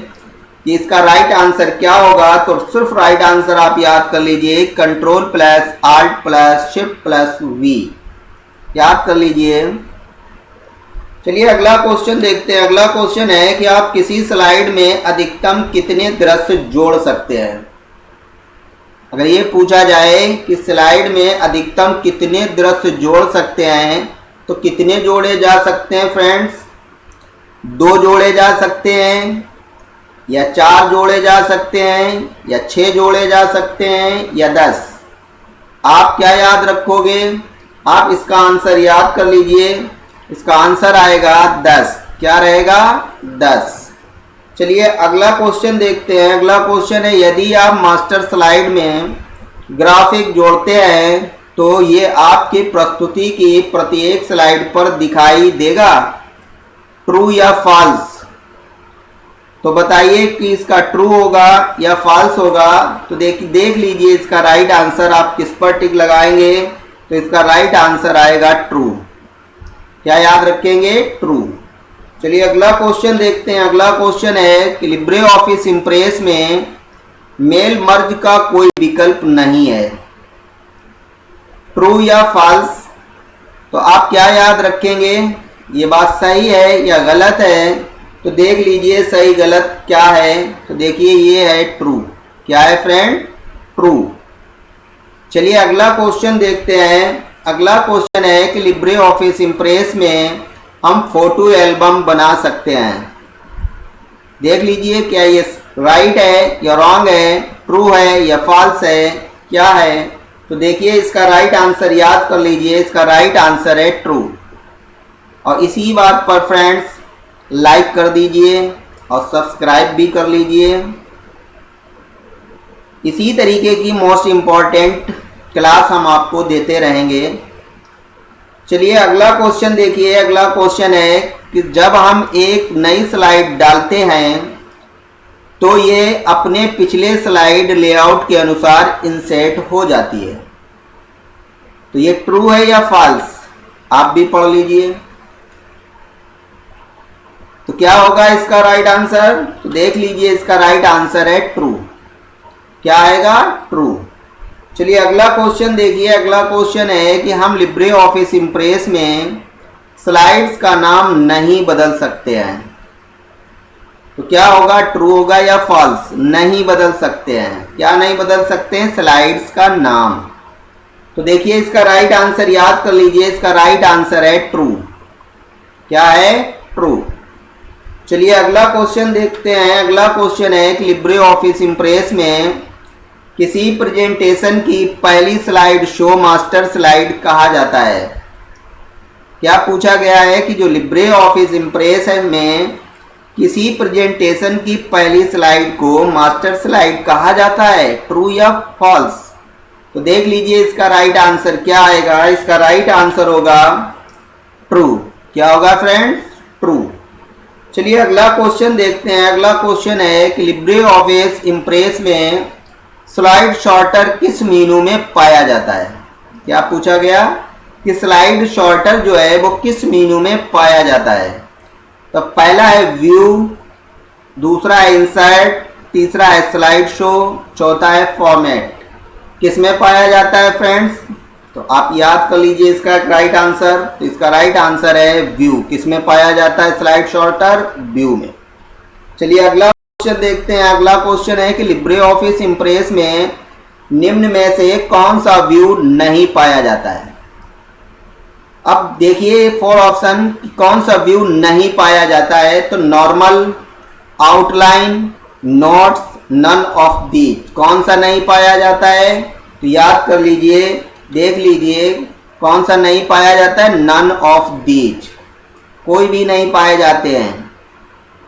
कि इसका राइट आंसर क्या होगा। तो सिर्फ राइट आंसर आप याद कर लीजिए, control plus alt plus shift plus V, याद कर लीजिए। चलिए अगला क्वेश्चन देखते हैं। अगला क्वेश्चन है कि आप किसी स्लाइड में अधिकतम कितने दृश्य जोड़ सकते हैं। अगर ये पूछा जाए कि स्लाइड में अधिकतम कितने दृश्य जोड़ सकते हैं, तो कितने जोड़े जा सकते हैं फ्रेंड्स? 2 जोड़े जा सकते हैं, या 4 जोड़े जा सकते हैं, या 6 जोड़े जा सकते हैं, या 10। आप क्या याद रखोगे? आप इसका आंसर याद कर लीजिए। इसका आंसर आएगा 10। क्या रहेगा? 10। चलिए अगला क्वेश्चन देखते हैं। अगला क्वेश्चन है, यदि आप मास्टर स्लाइड में ग्राफिक जोड़ते हैं तो ये आपकी प्रस्तुति की प्रत्येक स्लाइड पर दिखाई देगा, ट्रू या फॉल्स? तो बताइए कि इसका ट्रू होगा या फॉल्स होगा। तो देख लीजिए इसका राइट आंसर आप किस पर टिक लगाएंगे। तो इसका राइट आंसर आएगा ट्रू। क्या याद रखेंगे? ट्रू। चलिए अगला क्वेश्चन देखते हैं। अगला क्वेश्चन है कि लिब्रे ऑफिस इम्प्रेस में मेल मर्ज का कोई विकल्प नहीं है, ट्रू या फॉल्स? तो आप क्या याद रखेंगे? ये बात सही है या गलत है? तो देख लीजिए सही गलत क्या है। तो देखिए ये है ट्रू। क्या है फ्रेंड? ट्रू। चलिए अगला क्वेश्चन देखते हैं। अगला क्वेश्चन है कि लिब्रे ऑफिस इम्प्रेस में हम फोटो एल्बम बना सकते हैं। देख लीजिए क्या ये राइट है या रॉन्ग है, ट्रू है या फॉल्स है, क्या है? तो देखिए इसका राइट आंसर याद कर लीजिए। इसका राइट आंसर है ट्रू। और इसी बात पर फ्रेंड्स लाइक कर दीजिए और सब्सक्राइब भी कर लीजिए। इसी तरीके की मोस्ट इम्पॉर्टेंट क्लास हम आपको देते रहेंगे। चलिए अगला क्वेश्चन देखिए। अगला क्वेश्चन है कि जब हम एक नई स्लाइड डालते हैं तो ये अपने पिछले स्लाइड लेआउट के अनुसार इंसर्ट हो जाती है। तो ये ट्रू है या फॉल्स? आप भी पढ़ लीजिए। तो क्या होगा इसका राइट आंसर? तो देख लीजिए इसका राइट आंसर है ट्रू। क्या आएगा? ट्रू। चलिए अगला क्वेश्चन देखिए। अगला क्वेश्चन है कि हम लिब्रे ऑफिस इम्प्रेस में स्लाइड्स का नाम नहीं बदल सकते हैं। तो क्या होगा? ट्रू होगा या फॉल्स? नहीं बदल सकते हैं। क्या नहीं बदल सकते हैं? स्लाइड्स का नाम। तो देखिए इसका राइट आंसर याद कर लीजिए। इसका राइट आंसर है ट्रू। क्या है? ट्रू। चलिए अगला क्वेश्चन देखते हैं। अगला क्वेश्चन है कि लिब्रे ऑफिस इम्प्रेस में किसी प्रेजेंटेशन की पहली स्लाइड शो मास्टर स्लाइड कहा जाता है। क्या पूछा गया है कि जो लिब्रे ऑफिस इम्प्रेस में किसी प्रेजेंटेशन की पहली स्लाइड को मास्टर स्लाइड कहा जाता है, ट्रू या फॉल्स? तो देख लीजिए इसका राइट आंसर क्या आएगा। इसका राइट आंसर होगा ट्रू। क्या होगा फ्रेंड्स? ट्रू। चलिए अगला क्वेश्चन देखते हैं। अगला क्वेश्चन है कि लिब्रे ऑफिस इम्प्रेस में स्लाइड शॉर्टर किस मेनू में पाया जाता है? क्या पूछा गया कि स्लाइड शॉर्टर जो है वो किस मेनू में पाया जाता है? तो पहला है व्यू, दूसरा है इंसर्ट, तीसरा है स्लाइड शो, चौथा है फॉर्मेट। किस में पाया जाता है फ्रेंड्स? तो आप याद कर लीजिए इसका राइट आंसर। तो इसका राइट आंसर है व्यू। किस में पाया जाता है स्लाइड शॉर्टर? व्यू में। चलिए अगला क्वेश्चन देखते हैं। अगला क्वेश्चन है कि लिब्रे ऑफिस इम्प्रेस में निम्न में से कौन सा व्यू नहीं पाया जाता है? अब देखिए 4 ऑप्शन, कौन सा व्यू नहीं पाया जाता है? तो normal, outline, notes, none of these. कौन सा नहीं पाया जाता है? तो याद कर लीजिए, देख लीजिए कौन सा नहीं पाया जाता है? None of these. कोई भी नहीं पाए जाते हैं।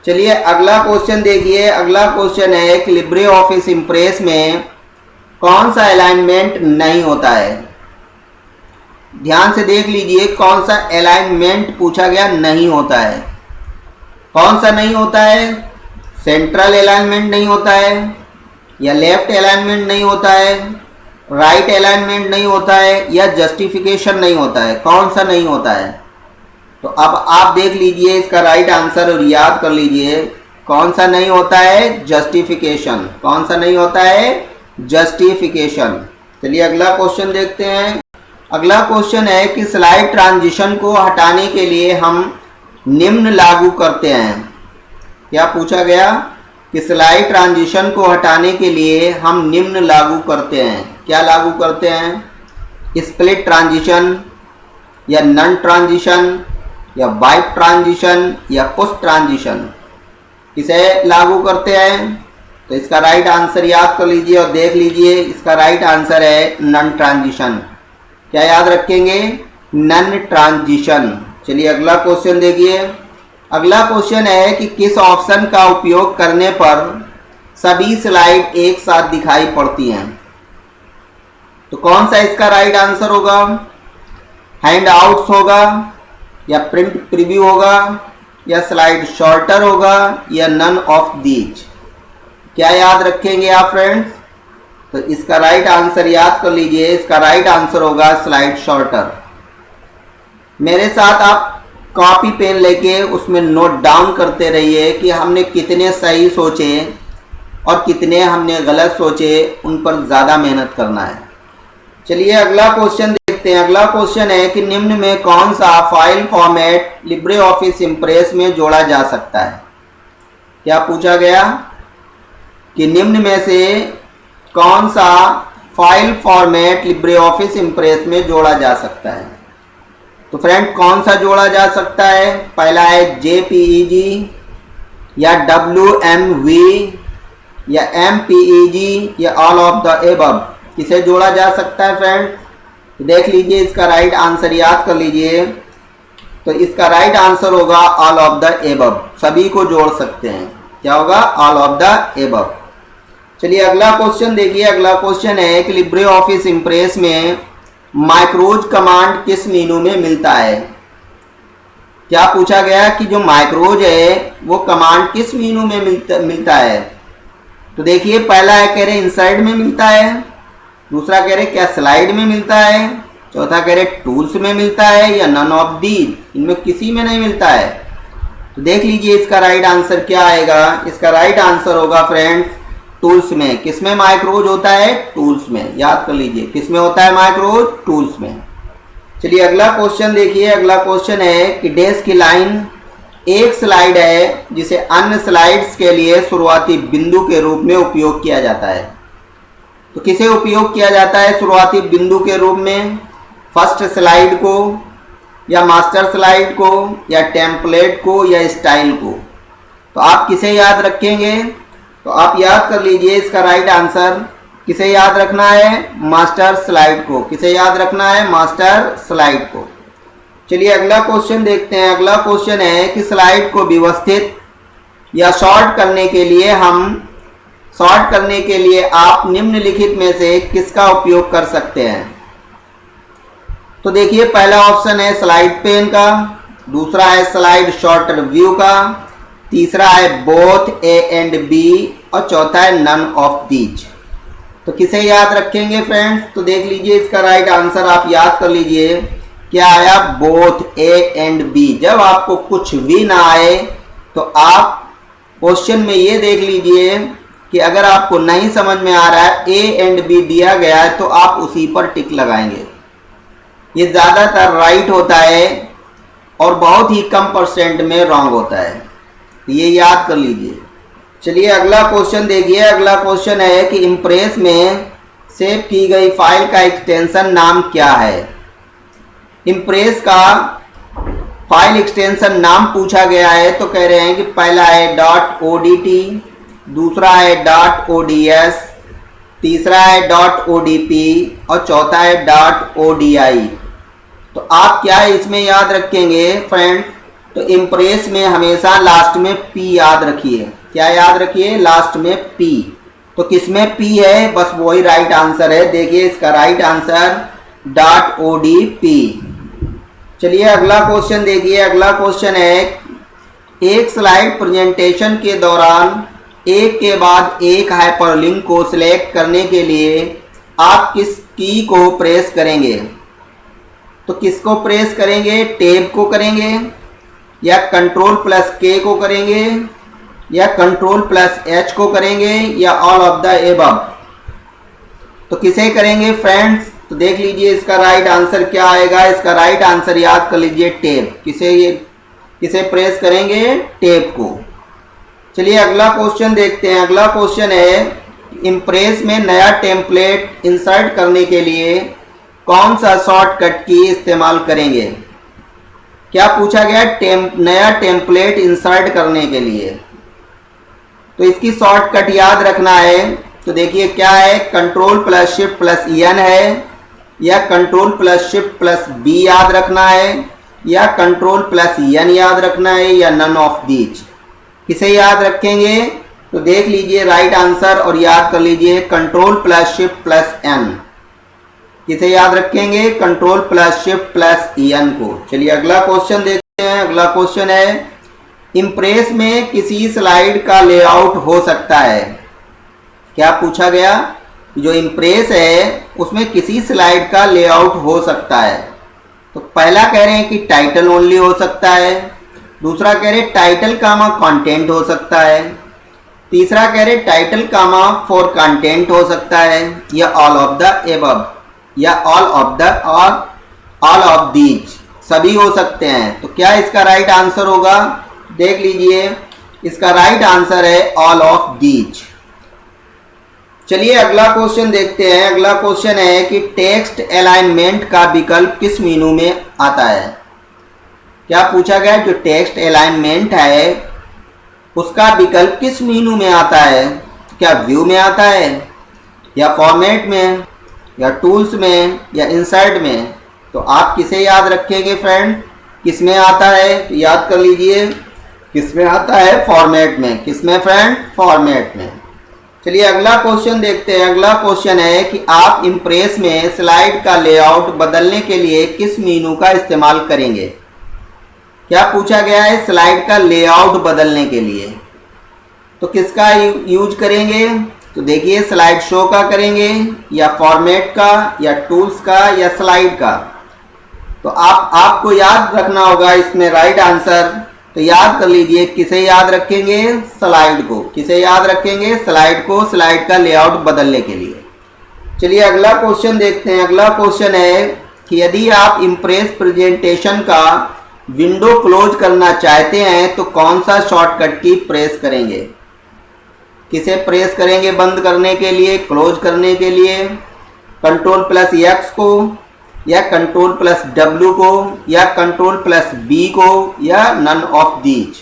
चलिए अगला क्वेश्चन देखिए। अगला क्वेश्चन है कि लिब्रे ऑफिस इम्प्रेस में कौन सा अलाइनमेंट नहीं होता है? ध्यान से देख लीजिए कौन सा अलाइनमेंट पूछा गया नहीं होता है। कौन सा नहीं होता है? सेंट्रल अलाइनमेंट नहीं होता है, या लेफ्ट अलाइनमेंट नहीं होता है, राइट अलाइनमेंट नहीं होता है, या जस्टिफिकेशन नहीं होता है। कौन सा नहीं होता है? तो अब आप देख लीजिए इसका राइट आंसर और याद कर लीजिए कौन सा नहीं होता है? जस्टिफिकेशन। कौन सा नहीं होता है? जस्टिफिकेशन। चलिए अगला क्वेश्चन देखते हैं। अगला क्वेश्चन है कि स्लाइड ट्रांजिशन को हटाने के लिए हम निम्न लागू करते हैं। क्या पूछा गया कि स्लाइड ट्रांजिशन को हटाने के लिए हम निम्न लागू करते हैं। क्या लागू करते हैं? स्प्लिट ट्रांजिशन, या नन ट्रांजिशन, या वाइप ट्रांजिशन, या पुश ट्रांजिशन। इसे लागू करते हैं। तो इसका राइट आंसर याद कर लीजिए और देख लीजिए, इसका राइट आंसर है नन ट्रांजिशन। क्या याद रखेंगे? None transition. चलिए अगला क्वेश्चन देखिए। अगला क्वेश्चन है कि किस ऑप्शन का उपयोग करने पर सभी स्लाइड एक साथ दिखाई पड़ती हैं? तो कौन सा इसका राइट आंसर होगा? हैंड आउट्स होगा, या प्रिंट प्रीव्यू होगा, या स्लाइड शॉर्टर होगा, या नन ऑफ दीज। क्या याद रखेंगे आप फ्रेंड्स? तो इसका राइट आंसर याद कर लीजिए, इसका राइट आंसर होगा स्लाइड शॉर्टर। मेरे साथ आप कॉपी पेन लेके उसमें नोट डाउन करते रहिए कि हमने कितने सही सोचे और कितने हमने गलत सोचे, उन पर ज़्यादा मेहनत करना है। चलिए अगला क्वेश्चन देखते हैं। अगला क्वेश्चन है कि निम्न में कौन सा file format Libre office impress में जोड़ा जा सकता है? क्या पूछा गया कि निम्न में से कौन सा file format Libre office impress में जोड़ा जा सकता है? तो फ्रेंड कौन सा जोड़ा जा सकता है? पहला है JPEG, या WMV, या MPEG, या ऑल ऑफ द एबव। किसे जोड़ा जा सकता है फ्रेंड? तो देख लीजिए इसका राइट आंसर याद कर लीजिए। तो इसका राइट आंसर होगा ऑल ऑफ द एबव। सभी को जोड़ सकते हैं। क्या होगा? All of the above. चलिए अगला क्वेश्चन देखिए। अगला क्वेश्चन है कि लिब्रे ऑफिस इम्प्रेस में माइक्रोज कमांड किस मेनू में मिलता है? क्या पूछा गया कि जो माइक्रोज है वो कमांड किस मेनू में मिलता है? तो देखिए पहला है कह रहे इंसर्ट में मिलता है, दूसरा कह रहे क्या स्लाइड में मिलता है, चौथा कह रहे टूल्स में मिलता है, या नन ऑफ दीज। इनमें किसी में नहीं मिलता है। तो देख लीजिए इसका राइट आंसर क्या आएगा। इसका राइट आंसर होगा फ्रेंड्स टूल्स में। किसमें माइक्रोज होता है? टूल्स में। याद कर लीजिए किसमें होता है माइक्रोज? टूल्स में। चलिए अगला क्वेश्चन देखिए। अगला क्वेश्चन है कि डैश की लाइन एक स्लाइड है जिसे अन्य स्लाइड्स के लिए शुरुआती बिंदु के रूप में उपयोग किया जाता है। तो किसे उपयोग किया जाता है शुरुआती बिंदु के रूप में? फर्स्ट स्लाइड को, या मास्टर स्लाइड को, या टेम्पलेट को, या स्टाइल को। तो आप किसे याद रखेंगे? तो आप याद कर लीजिए इसका राइट आंसर। किसे याद रखना है? मास्टर स्लाइड को। किसे याद रखना है? मास्टर स्लाइड को। चलिए अगला क्वेश्चन देखते हैं। अगला क्वेश्चन है कि स्लाइड को व्यवस्थित या शॉर्ट करने के लिए आप निम्नलिखित में से किसका उपयोग कर सकते हैं? तो देखिए पहला ऑप्शन है स्लाइड पेन का, दूसरा है स्लाइड शॉर्टर व्यू का, तीसरा है बोथ ए एंड बी, और चौथा है नन ऑफ दीज। तो किसे याद रखेंगे फ्रेंड्स? तो देख लीजिए इसका राइट आंसर आप याद कर लीजिए, क्या आया? Both A and B. जब आपको कुछ भी ना आए तो आप क्वेश्चन में ये देख लीजिए कि अगर आपको नहीं समझ में आ रहा है, ए एंड बी दिया गया है, तो आप उसी पर टिक लगाएंगे। ये ज़्यादातर राइट होता है और बहुत ही कम परसेंट में रॉन्ग होता है, ये याद कर लीजिए। चलिए अगला क्वेश्चन देखिए। अगला क्वेश्चन है कि इम्प्रेस में सेव की गई फाइल का एक्सटेंशन नाम क्या है? इम्प्रेस का फाइल एक्सटेंशन नाम पूछा गया है, तो कह रहे हैं कि पहला है .odt, दूसरा है .ods, तीसरा है .odp और चौथा है .odi। तो आप क्या इसमें याद रखेंगे फ्रेंड्स? तो इम्प्रेस में हमेशा लास्ट में P याद रखिए। क्या याद रखिए? लास्ट में P। तो किसमें P है? बस वही राइट आंसर है। देखिए इसका राइट आंसर .odp। चलिए अगला क्वेश्चन देखिए। अगला क्वेश्चन है, एक स्लाइड प्रेजेंटेशन के दौरान एक के बाद एक हाइपरलिंक को सिलेक्ट करने के लिए आप किस की को प्रेस करेंगे? तो किसको प्रेस करेंगे? टैब को करेंगे, या Ctrl+K को करेंगे, या Ctrl+H को करेंगे, या ऑल ऑफ द एबव? तो किसे करेंगे फ्रेंड्स? तो देख लीजिए इसका राइट आंसर क्या आएगा। इसका राइट आंसर याद कर लीजिए, टैब। किसे प्रेस करेंगे? टैब को। चलिए अगला क्वेश्चन देखते हैं। अगला क्वेश्चन है, इम्प्रेस में नया टेम्पलेट इंसर्ट करने के लिए कौन सा शॉर्टकट की इस्तेमाल करेंगे? क्या पूछा गया? नया टेम्पलेट इंसर्ट करने के लिए। तो इसकी शॉर्टकट याद रखना है। तो देखिए क्या है, Ctrl+Shift+N है, या Ctrl+Shift+B याद रखना है, या Ctrl+N याद रखना है, या नन ऑफ दीज। किसे याद रखेंगे? तो देख लीजिए राइट आंसर और याद कर लीजिए Ctrl+Shift+N। किसे याद रखेंगे? Ctrl+Shift+En को। चलिए अगला क्वेश्चन देखते हैं। अगला क्वेश्चन है, इम्प्रेस में किसी स्लाइड का लेआउट हो सकता है? क्या पूछा गया? जो इम्प्रेस है उसमें किसी स्लाइड का लेआउट हो सकता है। तो पहला कह रहे हैं कि टाइटल ओनली हो सकता है, दूसरा कह रहे टाइटल कामा कंटेंट हो सकता है, तीसरा कह रहे टाइटल कामा फॉर कंटेंट हो सकता है, या ऑल ऑफ द एबव, या ऑल ऑफ दीज, सभी हो सकते हैं। तो क्या इसका राइट आंसर होगा? देख लीजिए इसका राइट आंसर है ऑल ऑफ दीज। चलिए अगला क्वेश्चन देखते हैं। अगला क्वेश्चन है कि टेक्स्ट अलाइनमेंट का विकल्प किस मेनू में आता है? क्या पूछा गया? जो टेक्स्ट अलाइनमेंट है उसका विकल्प किस मेनू में आता है? क्या व्यू में आता है, या फॉर्मेट में, या टूल्स में, या इंसर्ट में? तो आप किसे याद रखेंगे फ्रेंड? किस में आता है? तो याद कर लीजिए किस में आता है? फॉर्मेट में। किस में फ्रेंड? फॉर्मेट में। चलिए अगला क्वेश्चन देखते हैं। अगला क्वेश्चन है कि आप इम्प्रेस में स्लाइड का लेआउट बदलने के लिए किस मेनू का इस्तेमाल करेंगे? क्या पूछा गया है? स्लाइड का लेआउट बदलने के लिए। तो किसका यूज करेंगे? तो देखिए स्लाइड शो का करेंगे, या फॉर्मेट का, या टूल्स का, या स्लाइड का। तो आपको याद रखना होगा इसमें राइट आंसर। तो याद कर लीजिए किसे याद रखेंगे? स्लाइड को। किसे याद रखेंगे? स्लाइड को, स्लाइड का लेआउट बदलने के लिए। चलिए अगला क्वेश्चन देखते हैं। अगला क्वेश्चन है कि यदि आप इम्प्रेस प्रेजेंटेशन का विंडो क्लोज करना चाहते हैं तो कौन सा शॉर्टकट की प्रेस करेंगे? किसे प्रेस करेंगे बंद करने के लिए, क्लोज करने के लिए? Ctrl+X को, या Ctrl+W को, या Ctrl+B को, या नन ऑफ दीज?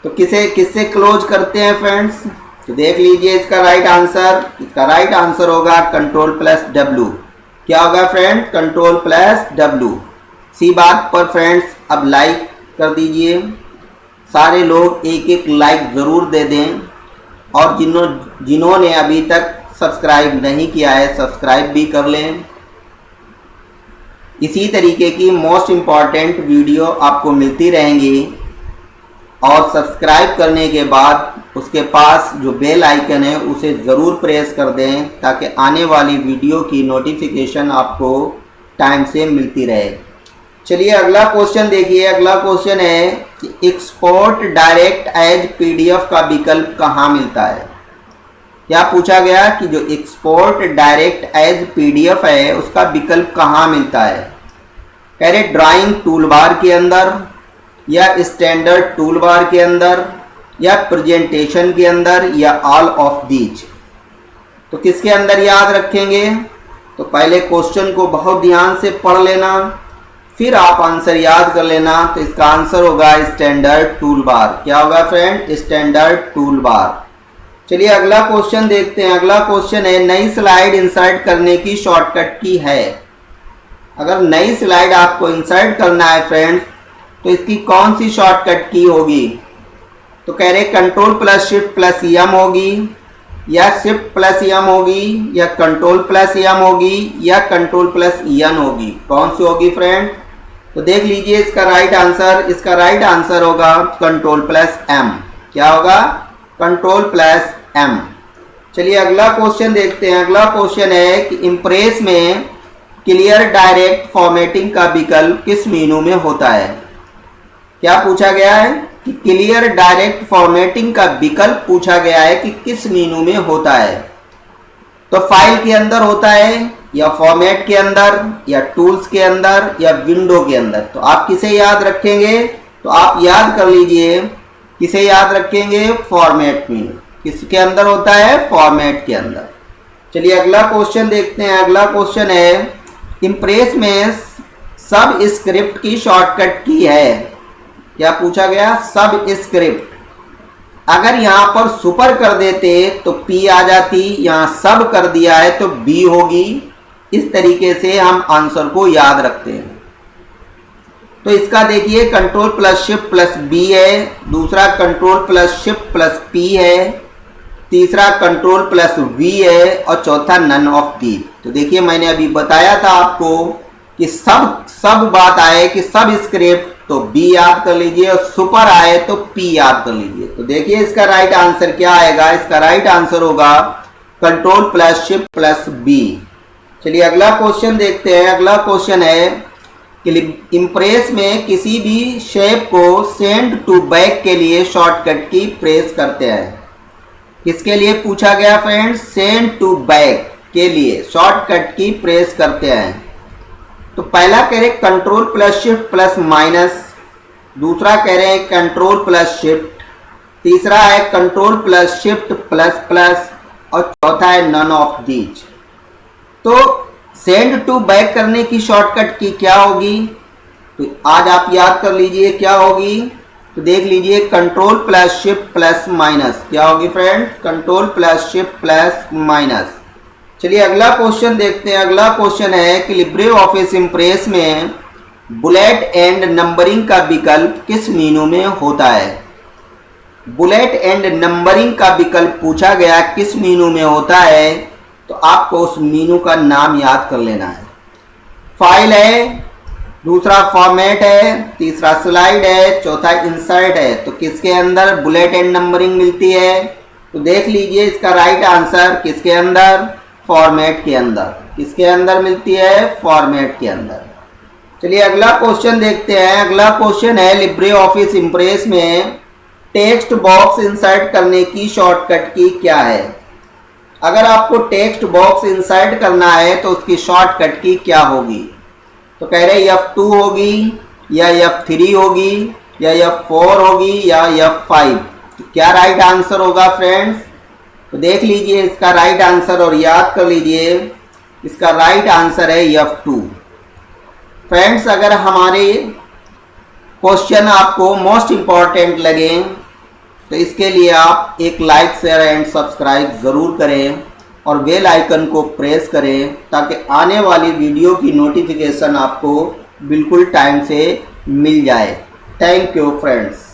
तो किससे क्लोज करते हैं फ्रेंड्स? तो देख लीजिए इसका राइट आंसर। इसका राइट आंसर होगा Ctrl+W। क्या होगा फ्रेंड? Ctrl+W। इसी बात पर फ्रेंड्स अब लाइक कर दीजिए। सारे लोग एक एक लाइक ज़रूर दे दें, और जिन्होंने अभी तक सब्सक्राइब नहीं किया है सब्सक्राइब भी कर लें। इसी तरीके की मोस्ट इम्पॉर्टेंट वीडियो आपको मिलती रहेंगी। और सब्सक्राइब करने के बाद उसके पास जो बेल आइकन है उसे ज़रूर प्रेस कर दें ताकि आने वाली वीडियो की नोटिफिकेशन आपको टाइम से मिलती रहे। चलिए अगला क्वेश्चन देखिए। अगला क्वेश्चन है कि एक्सपोर्ट डायरेक्ट एज पीडीएफ का विकल्प कहाँ मिलता है। क्या पूछा गया कि जो एक्सपोर्ट डायरेक्ट एज पीडीएफ है उसका विकल्प कहाँ मिलता है। कह रहे ड्राइंग टूल बार के अंदर, या स्टैंडर्ड टूल बार के अंदर, या प्रेजेंटेशन के अंदर, या ऑल ऑफ दीज। तो किसके अंदर याद रखेंगे। तो पहले क्वेश्चन को बहुत ध्यान से पढ़ लेना, फिर आप आंसर याद कर लेना। तो इसका आंसर होगा स्टैंडर्ड टूल बार। क्या होगा फ्रेंड, स्टैंडर्ड टूल बार। चलिए अगला क्वेश्चन देखते हैं। अगला क्वेश्चन है नई स्लाइड इंसर्ट करने की शॉर्टकट की है। अगर नई स्लाइड आपको इंसर्ट करना है फ्रेंड्स तो इसकी कौन सी शॉर्टकट की होगी। तो कह रहे control plus shift plus M होगी, या शिफ्ट प्लस एम होगी, या कंट्रोल प्लस एम होगी, या कंट्रोल प्लस एन होगी। कौन सी होगी फ्रेंड। तो देख लीजिए इसका राइट आंसर। इसका राइट आंसर होगा कंट्रोल प्लस एम। क्या होगा, कंट्रोल प्लस एम। चलिए अगला क्वेश्चन देखते हैं। अगला क्वेश्चन है कि इम्प्रेस में क्लियर डायरेक्ट फॉर्मेटिंग का विकल्प किस मेनू में होता है। क्या पूछा गया है कि क्लियर डायरेक्ट फॉर्मेटिंग का विकल्प पूछा गया है कि किस मेनू में होता है। तो फाइल के अंदर होता है, या फॉर्मेट के अंदर, या टूल्स के अंदर, या विंडो के अंदर। तो आप किसे याद रखेंगे। तो आप याद कर लीजिए किसे याद रखेंगे, फॉर्मेट मेनू। किसके अंदर होता है, फॉर्मेट के अंदर। चलिए अगला क्वेश्चन देखते हैं। अगला क्वेश्चन है इम्प्रेस में सब स्क्रिप्ट की शॉर्टकट की है। क्या पूछा गया, सब स्क्रिप्ट। अगर यहाँ पर सुपर कर देते तो पी आ जाती, यहाँ सब कर दिया है तो बी होगी। इस तरीके से हम आंसर को याद रखते हैं। तो इसका देखिए control plus shift plus B है, दूसरा control plus shift plus P है, तीसरा कंट्रोल प्लस वी है, और चौथा नन ऑफ दी। तो देखिए मैंने अभी बताया था आपको कि सब बात आए कि सब स्क्रिप्ट तो बी याद कर लीजिए, और सुपर आए तो पी याद कर लीजिए। तो देखिए इसका राइट आंसर क्या आएगा। इसका राइट आंसर होगा control plus shift plus B. चलिए अगला क्वेश्चन देखते हैं। अगला क्वेश्चन है कि इम्प्रेस में किसी भी शेप को सेंड टू बैक के लिए शॉर्टकट की प्रेस करते हैं। किसके लिए पूछा गया फ्रेंड्स, सेंड टू बैक के लिए शॉर्टकट की प्रेस करते हैं। तो पहला कह रहे control plus shift plus minus, दूसरा कह रहे हैं कंट्रोल प्लस शिफ्ट, तीसरा है control plus shift plus plus, और चौथा है नन ऑफ दीज। तो सेंड टू बैक करने की शॉर्टकट की क्या होगी। तो आज आप याद कर लीजिए क्या होगी। तो देख लीजिए control plus shift plus minus. क्या होगी friend, control plus shift plus minus. चलिए अगला क्वेश्चन देखते हैं। अगला क्वेश्चन है कि लिब्रे ऑफिस इम्प्रेस में बुलेट एंड नंबरिंग का विकल्प किस मेनू में होता है। बुलेट एंड नंबरिंग का विकल्प पूछा गया किस मेनू में होता है। तो आपको उस मेनू का नाम याद कर लेना है। फाइल है, दूसरा फॉर्मेट है, तीसरा स्लाइड है, चौथा इंसर्ट है। तो किसके अंदर बुलेट एंड नंबरिंग मिलती है। तो देख लीजिए इसका राइट आंसर किसके अंदर, फॉर्मेट के अंदर। किसके अंदर मिलती है, फॉर्मेट के अंदर। चलिए अगला क्वेश्चन देखते हैं। अगला क्वेश्चन है लिब्रे ऑफिस इम्प्रेस में टेक्स्ट बॉक्स इंसर्ट करने की शॉर्टकट की क्या है। अगर आपको टेक्स्ट बॉक्स इंसर्ट करना है तो उसकी शॉर्टकट की क्या होगी। तो कह रहे F2 होगी, या F3 होगी, या F4 होगी, या F5। तो क्या राइट आंसर होगा फ्रेंड्स। तो देख लीजिए इसका राइट आंसर और याद कर लीजिए। इसका राइट आंसर है F2। फ्रेंड्स अगर हमारे क्वेश्चन आपको मोस्ट इम्पॉर्टेंट लगे तो इसके लिए आप एक लाइक शेयर एंड सब्सक्राइब ज़रूर करें और बेल आइकन को प्रेस करें ताकि आने वाली वीडियो की नोटिफिकेशन आपको बिल्कुल टाइम से मिल जाए। Thank you friends.